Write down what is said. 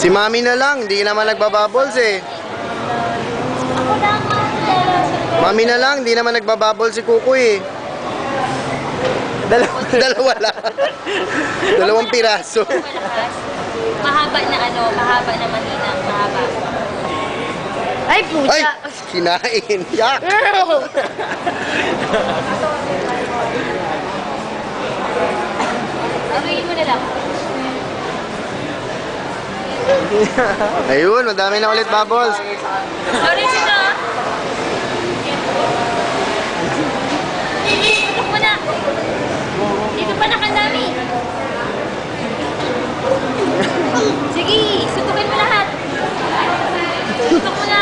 Si Mami na lang, hindi naman nagbabubbles eh. Ako lang ang Mami na lang, hindi naman nagbabubble si Kukoy eh. Dalawa lang. Dalawang piraso. malakas. Mahaba na ano, mahaba na mahina, mahaba. Ay, Ay! puta! Kinain. Yak! Gawin mo na lang. Ayun, madami na ulit bubbles. Sorry, sino? Tutok mo na. Dito pa nakandami. Sige, sutukin mo lahat. Tutok mo na.